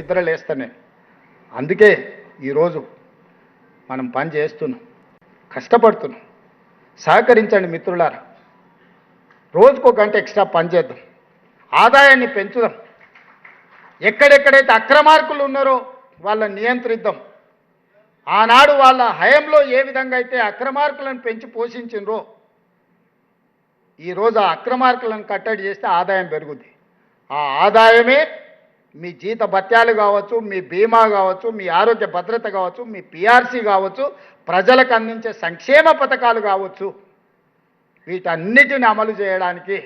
నిద్రలేస్తాను నేను. అందుకే ఈరోజు మనం పని చేస్తున్నాం, కష్టపడుతున్నాం. సహకరించండి మిత్రులారా. రోజుకో గంట ఎక్స్ట్రా పని చేద్దాం, ఆదాయాన్ని పెంచుదాం. ఎక్కడెక్కడైతే అక్రమార్కులు ఉన్నారో వాళ్ళని నియంత్రిద్దాం. ఆనాడు వాళ్ళ హయంలో ఏ విధంగా అయితే అక్రమార్కులను పెంచి పోషించిండ్రో ఈరోజు ఆ అక్రమార్కులను కట్టడి చేస్తే ఆదాయం పెరుగుద్ది. ఆ ఆదాయమే మీ జీత భత్యాలు కావచ్చు, మీ బీమా కావచ్చు, మీ ఆరోగ్య భద్రత కావచ్చు, మీ పిఆర్సీ కావచ్చు, ప్రజలకు అందించే సంక్షేమ పథకాలు కావచ్చు. వీటన్నిటిని అమలు చేయడానికి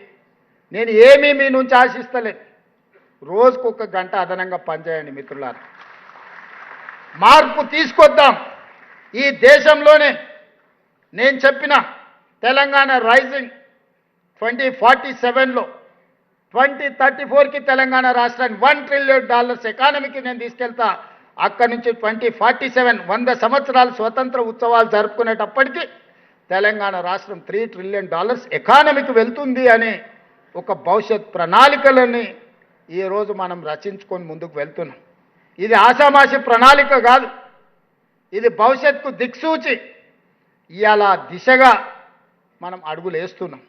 నేను ఏమీ మీ నుంచి ఆశిస్తలేదు. రోజుకొక గంట అదనంగా పనిచేయండి మిత్రులారా. మార్పు తీసుకొద్దాం ఈ దేశంలోనే. నేను చెప్పిన తెలంగాణ రైజింగ్ 2047లో 2034కి తెలంగాణ రాష్ట్రాన్ని $1 ట్రిలియన్ ఎకానమీకి నేను తీసుకెళ్తా. అక్కడి నుంచి 2047 100 సంవత్సరాల స్వతంత్ర ఉత్సవాలు జరుపుకునేటప్పటికీ తెలంగాణ రాష్ట్రం $3 ట్రిలియన్ ఎకానమీకి వెళ్తుంది అనే ఒక భవిష్యత్ ప్రణాళికలని ఈరోజు మనం రచించుకొని ముందుకు వెళ్తున్నాం. ఇది ఆషామాషి ప్రణాళిక కాదు, ఇది భవిష్యత్తుకు దిక్సూచి. ఇవాళ దిశగా మనం అడుగులు వేస్తున్నాం,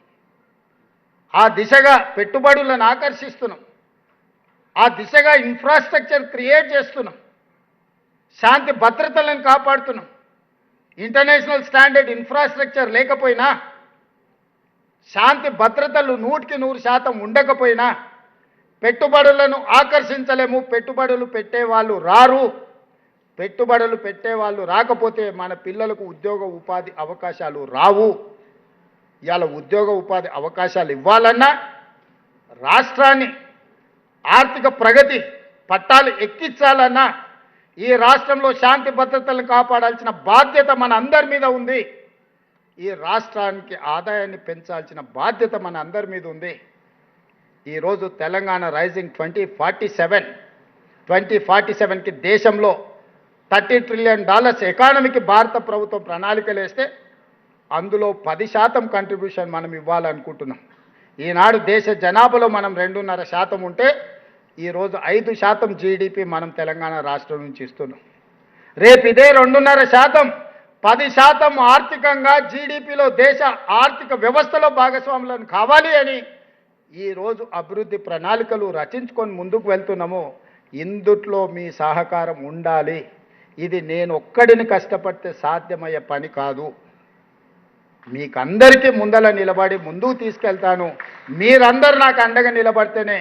ఆ దిశగా పెట్టుబడులను ఆకర్షిస్తున్నాం, ఆ దిశగా ఇన్ఫ్రాస్ట్రక్చర్ క్రియేట్ చేస్తున్నాం, శాంతి భద్రతలను కాపాడుతున్నాం. ఇంటర్నేషనల్ స్టాండర్డ్ ఇన్ఫ్రాస్ట్రక్చర్ లేకపోయినా, శాంతి భద్రతలు 100% ఉండకపోయినా పెట్టుబడులను ఆకర్షించలేము. పెట్టుబడులు పెట్టేవాళ్ళు రారు. పెట్టుబడులు పెట్టేవాళ్ళు రాకపోతే మన పిల్లలకు ఉద్యోగ ఉపాధి అవకాశాలు రావు. ఇవాళ ఉద్యోగ ఉపాధి అవకాశాలు ఇవ్వాలన్నా, రాష్ట్రాన్ని ఆర్థిక ప్రగతి పట్టాలు ఎక్కించాలన్నా, ఈ రాష్ట్రంలో శాంతి భద్రతలను కాపాడాల్సిన బాధ్యత మన అందరి మీద ఉంది. ఈ రాష్ట్రానికి ఆదాయాన్ని పెంచాల్సిన బాధ్యత మన అందరి మీద ఉంది. ఈరోజు తెలంగాణ రైజింగ్ 2047కి దేశంలో $30 ట్రిలియన్ ఎకానమీకి భారత ప్రభుత్వం ప్రణాళికలు వేస్తే అందులో 10% కంట్రిబ్యూషన్ మనం ఇవ్వాలనుకుంటున్నాం. ఈనాడు దేశ జనాభాలో మనం 2.5% ఉంటే ఈరోజు 5% జీడిపి మనం తెలంగాణ రాష్ట్రం నుంచి ఇస్తున్నాం. రేపు ఇదే 2.5% 10% ఆర్థికంగా జీడిపిలో దేశ ఆర్థిక వ్యవస్థలో భాగస్వాములను కావాలి అని ఈరోజు అభివృద్ధి ప్రణాళికలు రచించుకొని ముందుకు వెళ్తున్నాము. ఇందుట్లో మీ సహకారం ఉండాలి. ఇది నేను ఒక్కడిని కష్టపడితే సాధ్యమయ్యే పని కాదు. మీకందరికీ ముందల నిలబడి ముందుకు తీసుకెళ్తాను. మీరందరూ నాకు అండగా నిలబడితేనే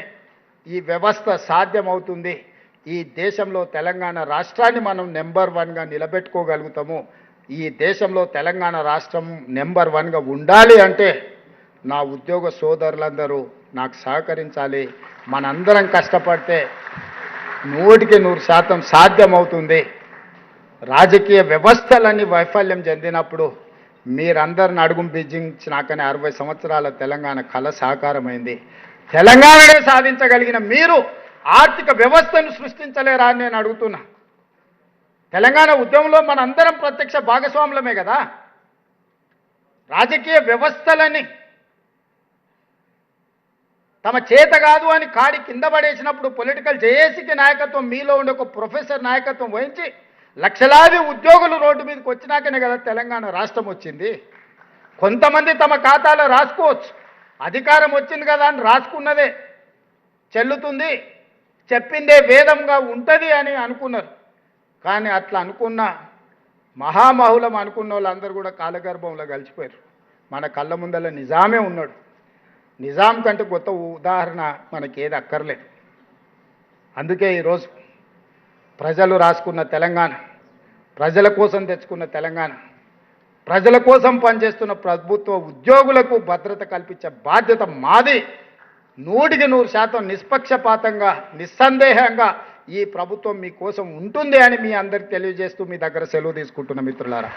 ఈ వ్యవస్థ సాధ్యమవుతుంది. ఈ దేశంలో తెలంగాణ రాష్ట్రాన్ని మనం నెంబర్ 1గా నిలబెట్టుకోగలుగుతాము. ఈ దేశంలో తెలంగాణ రాష్ట్రం నెంబర్ 1గా ఉండాలి అంటే నా ఉద్యోగ సోదరులందరూ నాకు సహకరించాలి. మనందరం కష్టపడితే 100% సాధ్యమవుతుంది. రాజకీయ వ్యవస్థలన్నీ వైఫల్యం చెందినప్పుడు మీరందరిని అడుగు బిగించినాకనే 60 సంవత్సరాల తెలంగాణ కళ సాకారమైంది. తెలంగాణనే సాధించగలిగిన మీరు ఆర్థిక వ్యవస్థను సృష్టించలేరా అని నేను అడుగుతున్నా. తెలంగాణ ఉద్యమంలో మనందరం ప్రత్యక్ష భాగస్వాములమే కదా. రాజకీయ వ్యవస్థలని తమ చేత కాదు అని కాడి కింద పడేసినప్పుడు పొలిటికల్ జేఏసీకి నాయకత్వం, మీలో ఉండే ఒక ప్రొఫెసర్ నాయకత్వం వహించి లక్షలాది ఉద్యోగులు రోడ్డు మీదకి వచ్చినాకనే కదా తెలంగాణ రాష్ట్రం వచ్చింది. కొంతమంది తమ ఖాతాలో రాసుకోవచ్చు, అధికారం వచ్చింది కదా అని రాసుకున్నదే చెల్లుతుంది, చెప్పిందే వేదంగా ఉంటుంది అని అనుకున్నారు. కానీ అట్లా అనుకున్న మహామహులం అనుకున్న వాళ్ళందరూ కూడా కాలగర్భంలో కలిసిపోయారు. మన కళ్ళ ముందల నిజామే ఉన్నాడు. నిజాం కంటే కొత్త ఉదాహరణ మనకేది అక్కర్లేదు. అందుకే ఈరోజు ప్రజలు రాసుకున్న తెలంగాణ, ప్రజల కోసం తెచ్చుకున్న తెలంగాణ, ప్రజల కోసం పనిచేస్తున్న ప్రభుత్వ ఉద్యోగులకు భద్రత కల్పించే బాధ్యత మాది. 100% నిష్పక్షపాతంగా నిస్సందేహంగా ఈ ప్రభుత్వం మీకోసం ఉంటుంది అని మీ అందరికి తెలియజేస్తూ మీ దగ్గర సెలవు తీసుకుంటున్న మిత్రులారా.